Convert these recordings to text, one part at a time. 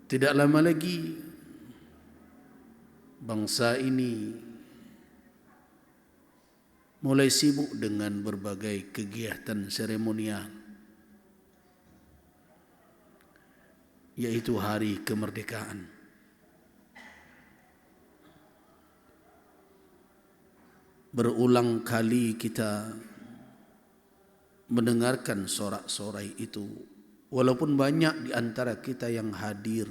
Tidak lama lagi bangsa ini mulai sibuk dengan berbagai kegiatan seremonial, yaitu hari kemerdekaan. Berulang kali kita mendengarkan sorak-sorai itu, walaupun banyak di antara kita yang hadir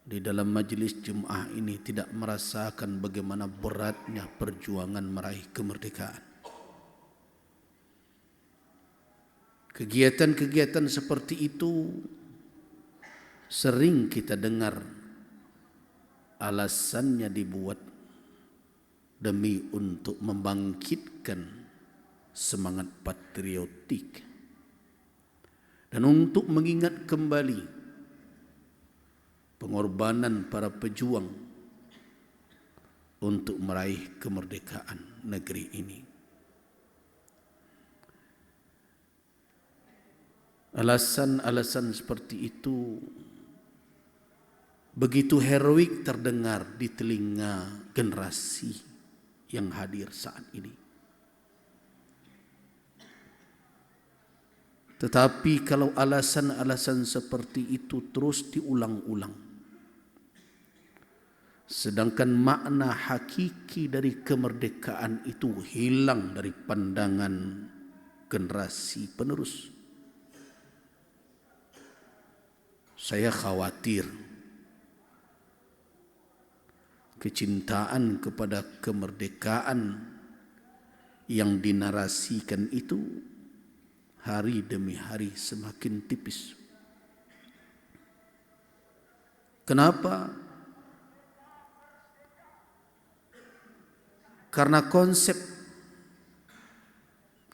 di dalam majlis Jumat ini tidak merasakan bagaimana beratnya perjuangan meraih kemerdekaan. Kegiatan-kegiatan seperti itu sering kita dengar alasannya dibuat demi untuk membangkitkan semangat patriotik dan untuk mengingat kembali pengorbanan para pejuang untuk meraih kemerdekaan negeri ini. Alasan-alasan seperti itu begitu heroik terdengar di telinga generasi yang hadir saat ini. Tetapi kalau alasan-alasan seperti itu terus diulang-ulang, sedangkan makna hakiki dari kemerdekaan itu hilang dari pandangan generasi penerus, saya khawatir kecintaan kepada kemerdekaan yang dinarasikan itu hari demi hari semakin tipis. Kenapa? Karena konsep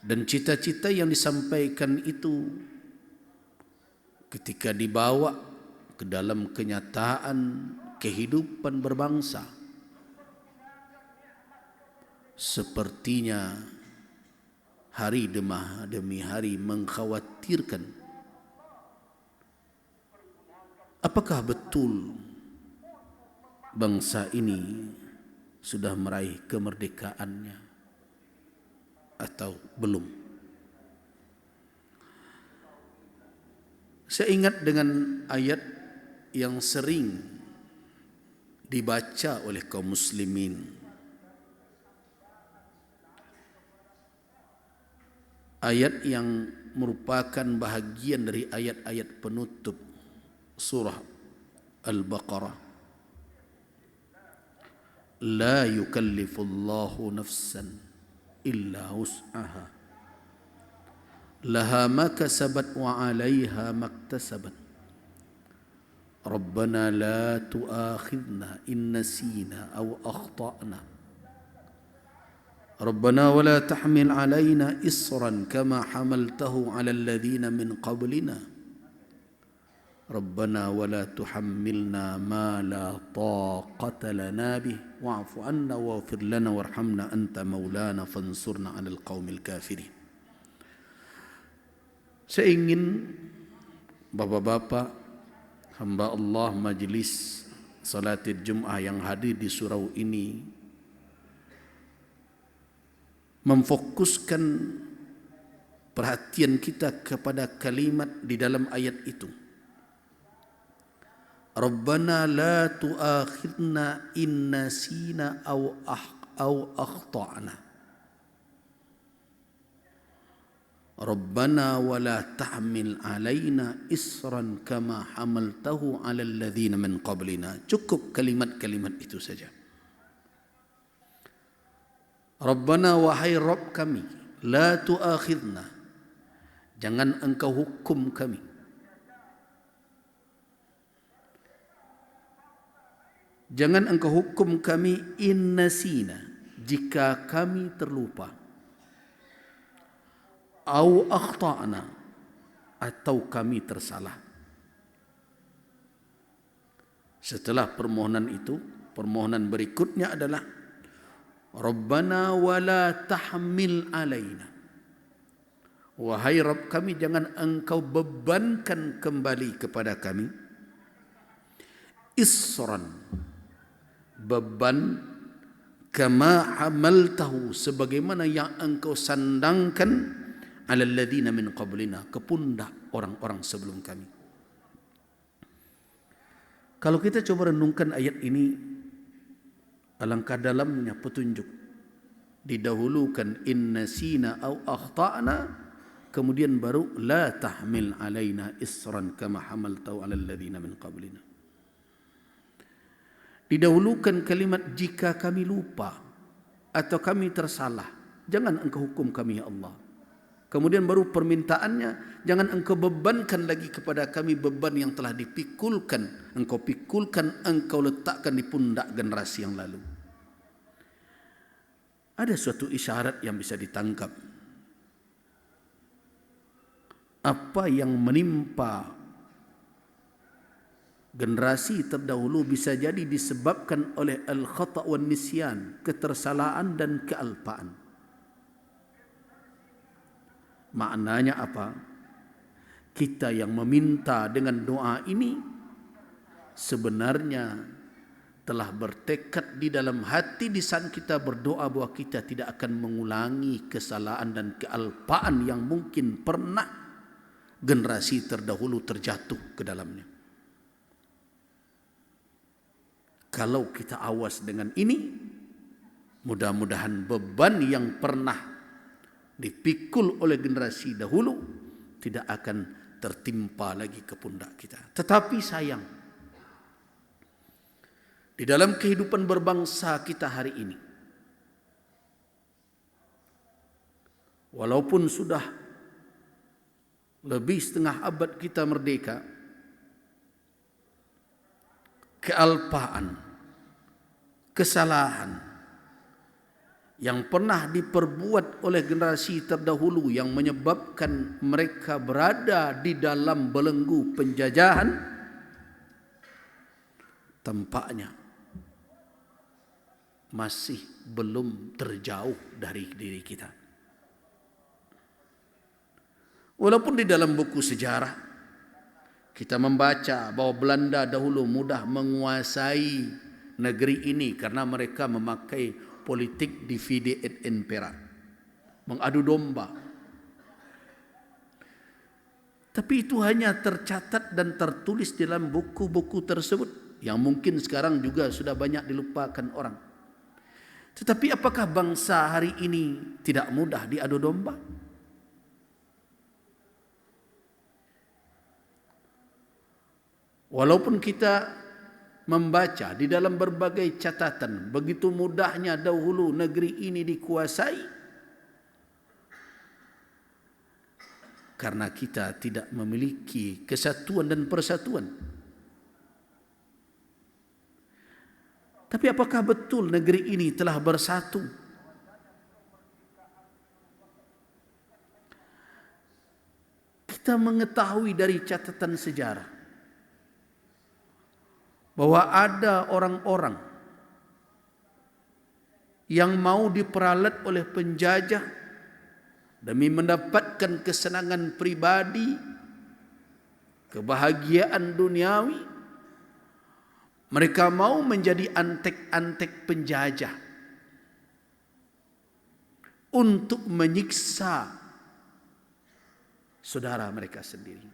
dan cita-cita yang disampaikan itu ketika dibawa ke dalam kenyataan kehidupan berbangsa, sepertinya hari demi hari mengkhawatirkan apakah betul bangsa ini sudah meraih kemerdekaannya atau belum. Saya ingat dengan ayat yang sering dibaca oleh kaum muslimin, ayat yang merupakan bahagian dari ayat-ayat penutup surah Al-Baqarah. La yukallifullahu nafsan illa wus'aha laha ma kasabat wa 'alaiha maktasabat Rabbana la tu'akhidna in nasina aw akhtana Rabbana wa la tahmil 'alaina isran kama hamaltahu 'ala alladhina min qablina Rabbana wa la tuhammilna ma la taqata lana bih wa'fu 'anna waghfir lana warhamna anta maulana fansurna 'alal qaumil kafirin. Saya ingin bapak-bapak hamba Allah majlis salatil Jum'ah yang hadir di surau ini memfokuskan perhatian kita kepada kalimat di dalam ayat itu. Rabbana la tu'akhidna in nasina aw akhtana. Rabbana wa la tahmil alaina isran kama hamaltahu 'alal ladzina min qablina. Cukup kalimat-kalimat itu saja. Rabbana, wahai Rabb kami, la tu'akhidna, jangan engkau hukum kami. Jangan engkau hukum kami in nasina, jika kami terlupa. Au akhtana, atau kami tersalah. Setelah permohonan itu, permohonan berikutnya adalah Rabbana wala tahmil alaina. Wahai Rabb kami, jangan engkau bebankan kembali kepada kami isran, beban, kama hamaltahu, sebagaimana yang engkau sandangkan, alal ladzina min qablina, ke pundak orang-orang sebelum kami. Kalau kita coba renungkan ayat ini, alangkah dalamnya petunjuk. Didahulukan inna sina au akhtana, kemudian baru la tahmil alaina isran kama hamaltahu alal ladzina min qablina. Didahulukan kalimat jika kami lupa atau kami tersalah, jangan engkau hukum kami ya Allah. Kemudian baru permintaannya, jangan engkau bebankan lagi kepada kami beban yang telah dipikulkan, engkau pikulkan, engkau letakkan di pundak generasi yang lalu. Ada suatu isyarat yang bisa ditangkap. Apa yang menimpa generasi terdahulu bisa jadi disebabkan oleh al-khata' wan nisyan, ketersalaan dan kealpaan. Maknanya apa? Kita yang meminta dengan doa ini sebenarnya telah bertekad di dalam hati di saat kita berdoa bahwa kita tidak akan mengulangi kesalahan dan kealpaan yang mungkin pernah generasi terdahulu terjatuh ke dalamnya. Kalau kita awas dengan ini, mudah-mudahan beban yang pernah dipikul oleh generasi dahulu tidak akan tertimpa lagi ke pundak kita. Tetapi sayang, di dalam kehidupan berbangsa kita hari ini, walaupun sudah lebih setengah abad kita merdeka, kealpaan, kesalahan yang pernah diperbuat oleh generasi terdahulu yang menyebabkan mereka berada di dalam belenggu penjajahan, tampaknya masih belum terjauh dari diri kita. Walaupun di dalam buku sejarah kita membaca bahwa Belanda dahulu mudah menguasai negeri ini karena mereka memakai politik divide et impera, mengadu domba. Tapi itu hanya tercatat dan tertulis dalam buku-buku tersebut yang mungkin sekarang juga sudah banyak dilupakan orang. Tetapi apakah bangsa hari ini tidak mudah diadu domba? Walaupun kita membaca di dalam berbagai catatan begitu mudahnya dahulu negeri ini dikuasai, karena kita tidak memiliki kesatuan dan persatuan. Tapi apakah betul negeri ini telah bersatu? Kita mengetahui dari catatan sejarah bahwa ada orang-orang yang mau diperalat oleh penjajah demi mendapatkan kesenangan pribadi, kebahagiaan duniawi. Mereka mau menjadi antek-antek penjajah untuk menyiksa saudara mereka sendiri.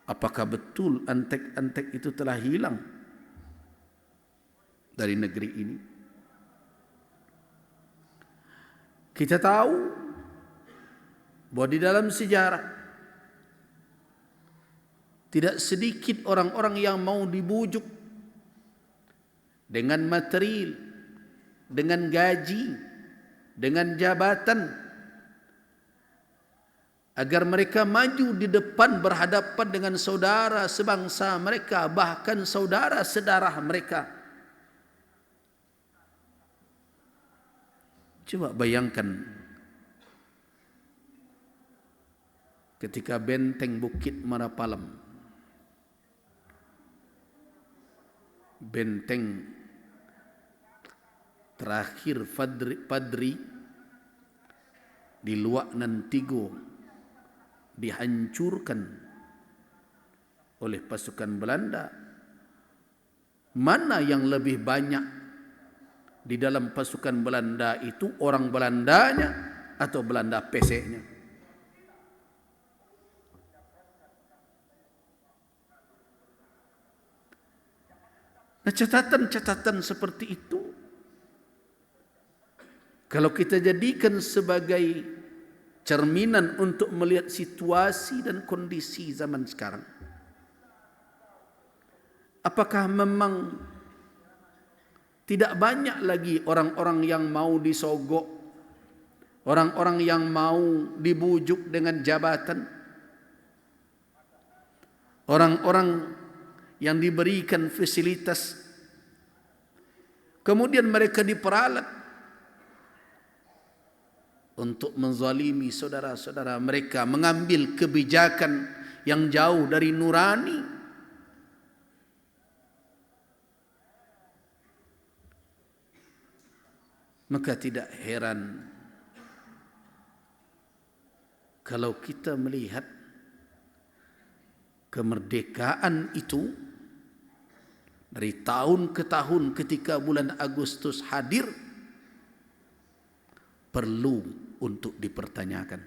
Apakah betul antek-antek itu telah hilang dari negeri ini? Kita tahu bahwa di dalam sejarah tidak sedikit orang-orang yang mau dibujuk dengan material, dengan gaji, dengan jabatan, agar mereka maju di depan berhadapan dengan saudara sebangsa mereka, bahkan saudara sedarah mereka. Coba bayangkan ketika benteng Bukit Marapalam, benteng terakhir Padri di Luak Nantigo dihancurkan oleh pasukan Belanda. Mana yang lebih banyak di dalam pasukan Belanda itu, orang Belandanya atau Belanda PC-nya? Nah, catatan-catatan seperti itu kalau kita jadikan sebagai cerminan untuk melihat situasi dan kondisi zaman sekarang, apakah memang tidak banyak lagi orang-orang yang mau disogok, orang-orang yang mau dibujuk dengan jabatan, orang-orang yang diberikan fasilitas, kemudian mereka diperalat untuk menzalimi saudara-saudara mereka, mengambil kebijakan yang jauh dari nurani? Maka tidak heran kalau kita melihat kemerdekaan itu dari tahun ke tahun ketika bulan Agustus hadir perlu untuk dipertanyakan.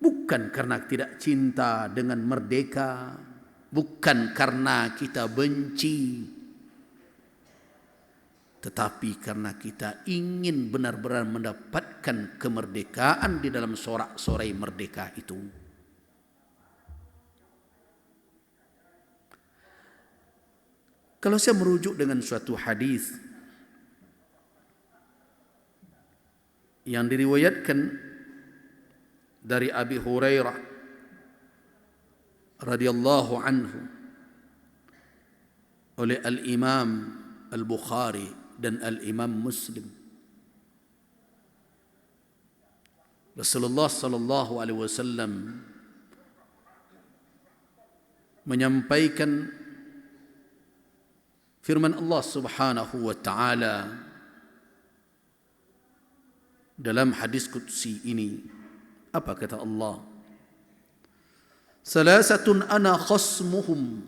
Bukan karena tidak cinta dengan merdeka, bukan karena kita benci, tetapi karena kita ingin benar-benar mendapatkan kemerdekaan di dalam sorak-sorai merdeka itu. Kalau saya merujuk dengan suatu hadis yang diriwayatkan dari Abi Hurairah radhiyallahu anhu oleh Al-Imam Al-Bukhari dan Al-Imam Muslim, Rasulullah sallallahu alaihi wasallam menyampaikan firman Allah Subhanahu wa taala dalam hadis qudsi ini. Apa kata Allah? Salasatun ana khasmuhum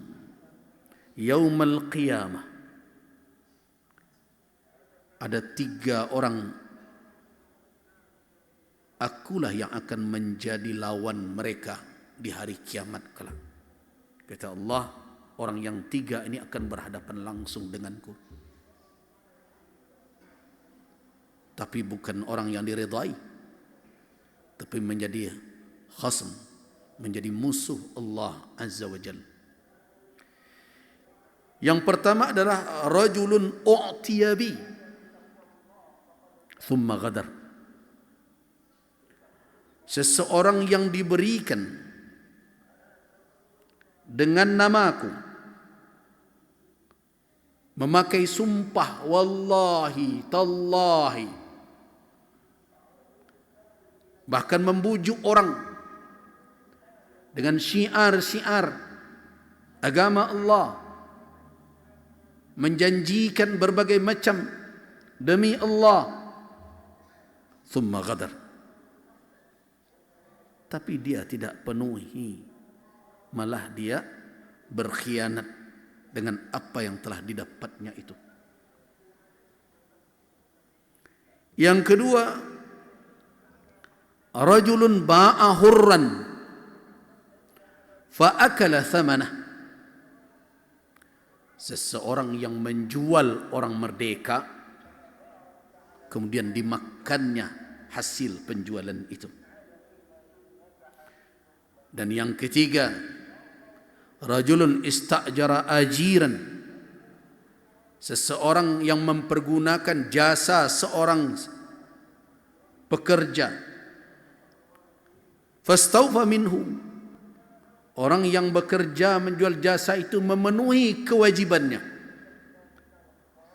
yaumal qiyamah. Ada 3 orang, akulah yang akan menjadi lawan mereka di hari kiamat kelak. Kata Allah, orang yang 3 ini akan berhadapan langsung denganku. Tapi bukan orang yang diridai, tapi menjadi khasm, menjadi musuh Allah Azza wa Jalla. Yang pertama adalah rajulun u'tiya bi thumma ghadar. Seseorang yang diberikan dengan namaku, memakai sumpah wallahi tallahi, bahkan membujuk orang dengan syiar-syiar agama Allah, menjanjikan berbagai macam demi Allah, thumma ghadar, tapi dia tidak penuhi, malah dia berkhianat dengan apa yang telah didapatnya itu. Yang kedua, rajulun ba'a hurran fa akala thamanah. Seseorang yang menjual orang merdeka, kemudian dimakannya hasil penjualan itu. Dan yang ketiga, rajulun istajara ajiran. Seseorang yang mempergunakan jasa seorang pekerja. Fastawfa minhu. Orang yang bekerja menjual jasa itu memenuhi kewajibannya.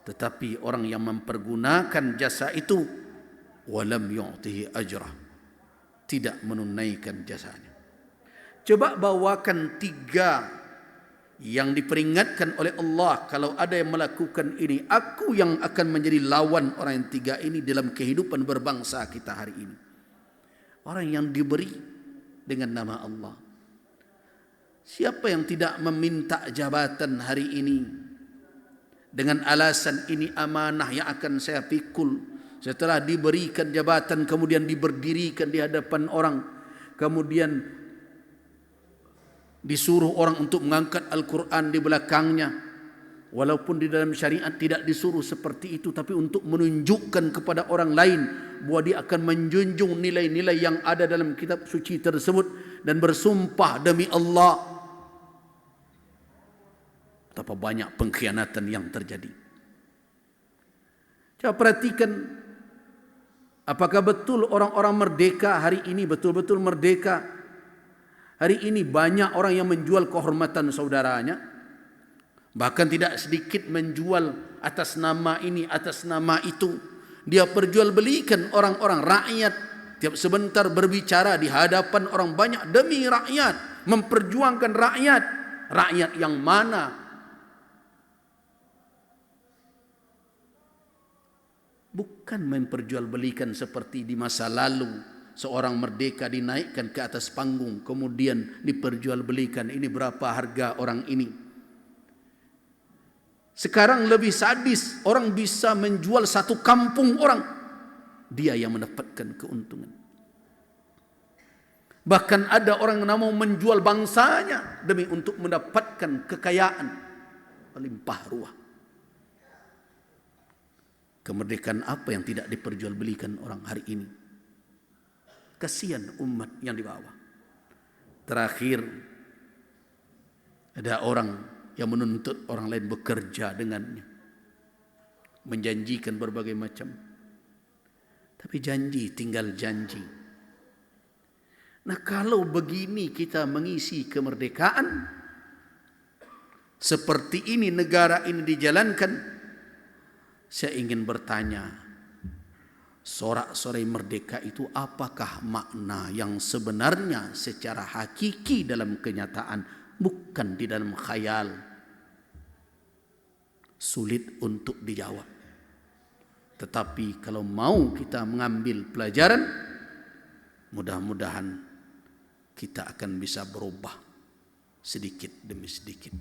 Tetapi orang yang mempergunakan jasa itu walam yu'tihi ajrah, tidak menunaikan jasanya. Coba bawakan 3 yang diperingatkan oleh Allah, kalau ada yang melakukan ini, aku yang akan menjadi lawan orang yang 3 ini dalam kehidupan berbangsa kita hari ini. Orang yang diberi dengan nama Allah, Siapa yang tidak meminta jabatan hari ini dengan alasan ini amanah yang akan saya pikul. Setelah diberikan jabatan kemudian diberdirikan di hadapan orang, kemudian disuruh orang untuk mengangkat Al-Quran di belakangnya. Walaupun di dalam syariat tidak disuruh seperti itu, tapi untuk menunjukkan kepada orang lain bahwa dia akan menjunjung nilai-nilai yang ada dalam kitab suci tersebut dan bersumpah demi Allah. Betapa banyak pengkhianatan yang terjadi. Coba perhatikan, apakah betul orang-orang merdeka hari ini betul-betul merdeka? Hari ini banyak orang yang menjual kehormatan saudaranya. Bahkan tidak sedikit menjual atas nama ini, atas nama itu. Dia perjualbelikan orang-orang rakyat. Tiap sebentar berbicara di hadapan orang banyak demi rakyat. Memperjuangkan rakyat. Rakyat yang mana? Bukan memperjualbelikan seperti di masa lalu. Seorang merdeka dinaikkan ke atas panggung. Kemudian diperjualbelikan. Ini berapa harga orang ini. Sekarang lebih sadis, orang bisa menjual satu kampung orang. Dia yang mendapatkan keuntungan. Bahkan ada orang yang mau menjual bangsanya demi untuk mendapatkan kekayaan melimpah ruah. Kemerdekaan apa yang tidak diperjualbelikan orang hari ini? Kasihan umat yang di bawah. Terakhir, ada orang yang menuntut orang lain bekerja dengannya, menjanjikan berbagai macam, tapi janji tinggal janji. Nah, kalau begini kita mengisi kemerdekaan, seperti ini negara ini dijalankan, saya ingin bertanya, sorak-sorai merdeka itu apakah makna yang sebenarnya secara hakiki dalam kenyataan, bukan di dalam khayal? Sulit untuk dijawab. Tetapi kalau mau kita mengambil pelajaran, mudah-mudahan kita akan bisa berubah sedikit demi sedikit.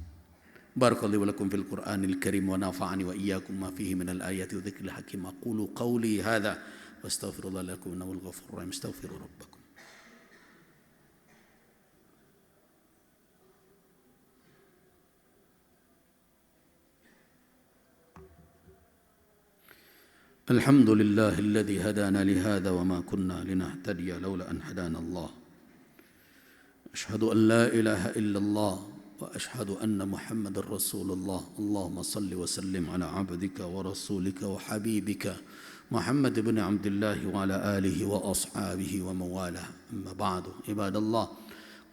Barakallahu lakum fil Qur'anil Karim wa nafa'ani wa iyyakum ma fihi minal ayati wa dzikril hakim. Aqulu qawli hadza wa astaghfirullah lakum innahu al-ghafurur rahim. Astaghfiru rabbakum. الحمد لله الذي هدانا لهذا وما كنا لنهتدي لولا أن هدانا الله أشهد أن لا إله إلا الله وأشهد أن محمد رسول الله اللهم صل وسلم على عبدك ورسولك وحبيبك محمد بن عبد الله وعلى آله وأصحابه وموالاه أما بعد عباد الله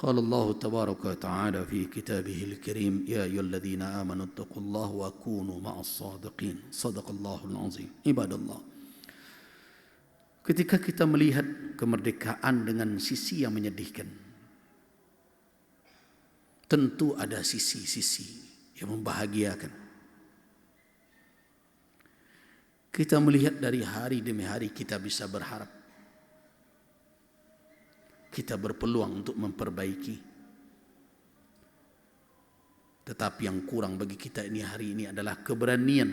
قال الله تبارك وتعالى في كتابه الكريم يا أيها الذين آمنوا اتقوا الله وكونوا مع الصادقين صدق الله العظيم. عباد الله, ketika kita melihat kemerdekaan dengan sisi yang menyedihkan, tentu ada sisi-sisi yang membahagiakan. Kita melihat dari hari demi hari kita bisa berharap, kita berpeluang untuk memperbaiki. Tetapi yang kurang bagi kita ini hari ini adalah keberanian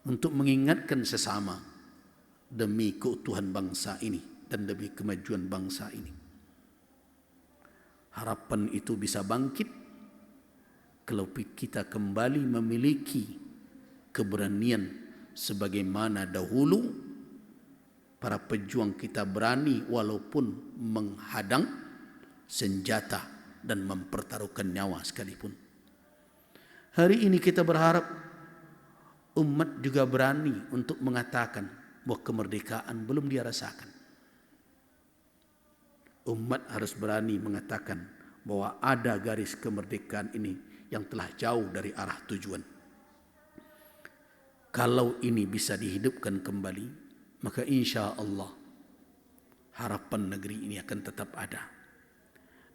untuk mengingatkan sesama demi keutuhan bangsa ini dan demi kemajuan bangsa ini. Harapan itu bisa bangkit kalau kita kembali memiliki keberanian sebagaimana dahulu para pejuang kita berani walaupun menghadang senjata dan mempertaruhkan nyawa sekalipun. Hari ini kita berharap umat juga berani untuk mengatakan bahwa kemerdekaan belum dia rasakan. Umat harus berani mengatakan bahwa ada garis kemerdekaan ini yang telah jauh dari arah tujuan. Kalau ini bisa dihidupkan kembali, maka insya Allah harapan negeri ini akan tetap ada.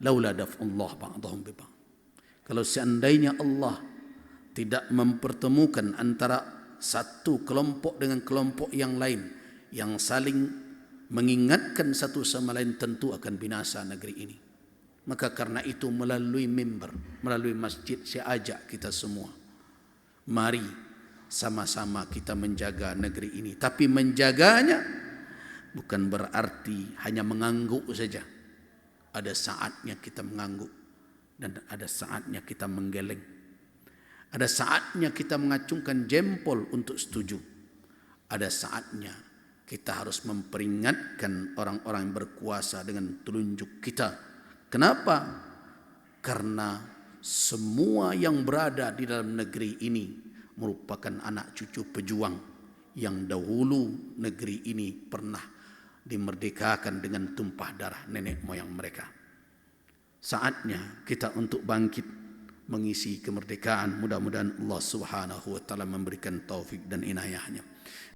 Laula daf'ullah ba'dahum biba'd. Kalau seandainya Allah tidak mempertemukan antara satu kelompok dengan kelompok yang lain, yang saling mengingatkan satu sama lain, tentu akan binasa negeri ini. Maka karena itu melalui mimbar, melalui masjid, saya ajak kita semua, mari sama-sama kita menjaga negeri ini. Tapi menjaganya bukan berarti hanya mengangguk saja. Ada saatnya kita mengangguk dan ada saatnya kita menggeleng. Ada saatnya kita mengacungkan jempol untuk setuju. Ada saatnya kita harus memperingatkan orang-orang yang berkuasa dengan telunjuk kita. Kenapa? Karena semua yang berada di dalam negeri ini merupakan anak cucu pejuang yang dahulu negeri ini pernah dimerdekakan dengan tumpah darah nenek moyang mereka. Saatnya kita untuk bangkit mengisi kemerdekaan. Mudah-mudahan Allah Subhanahu wa taala memberikan taufik dan inayahnya.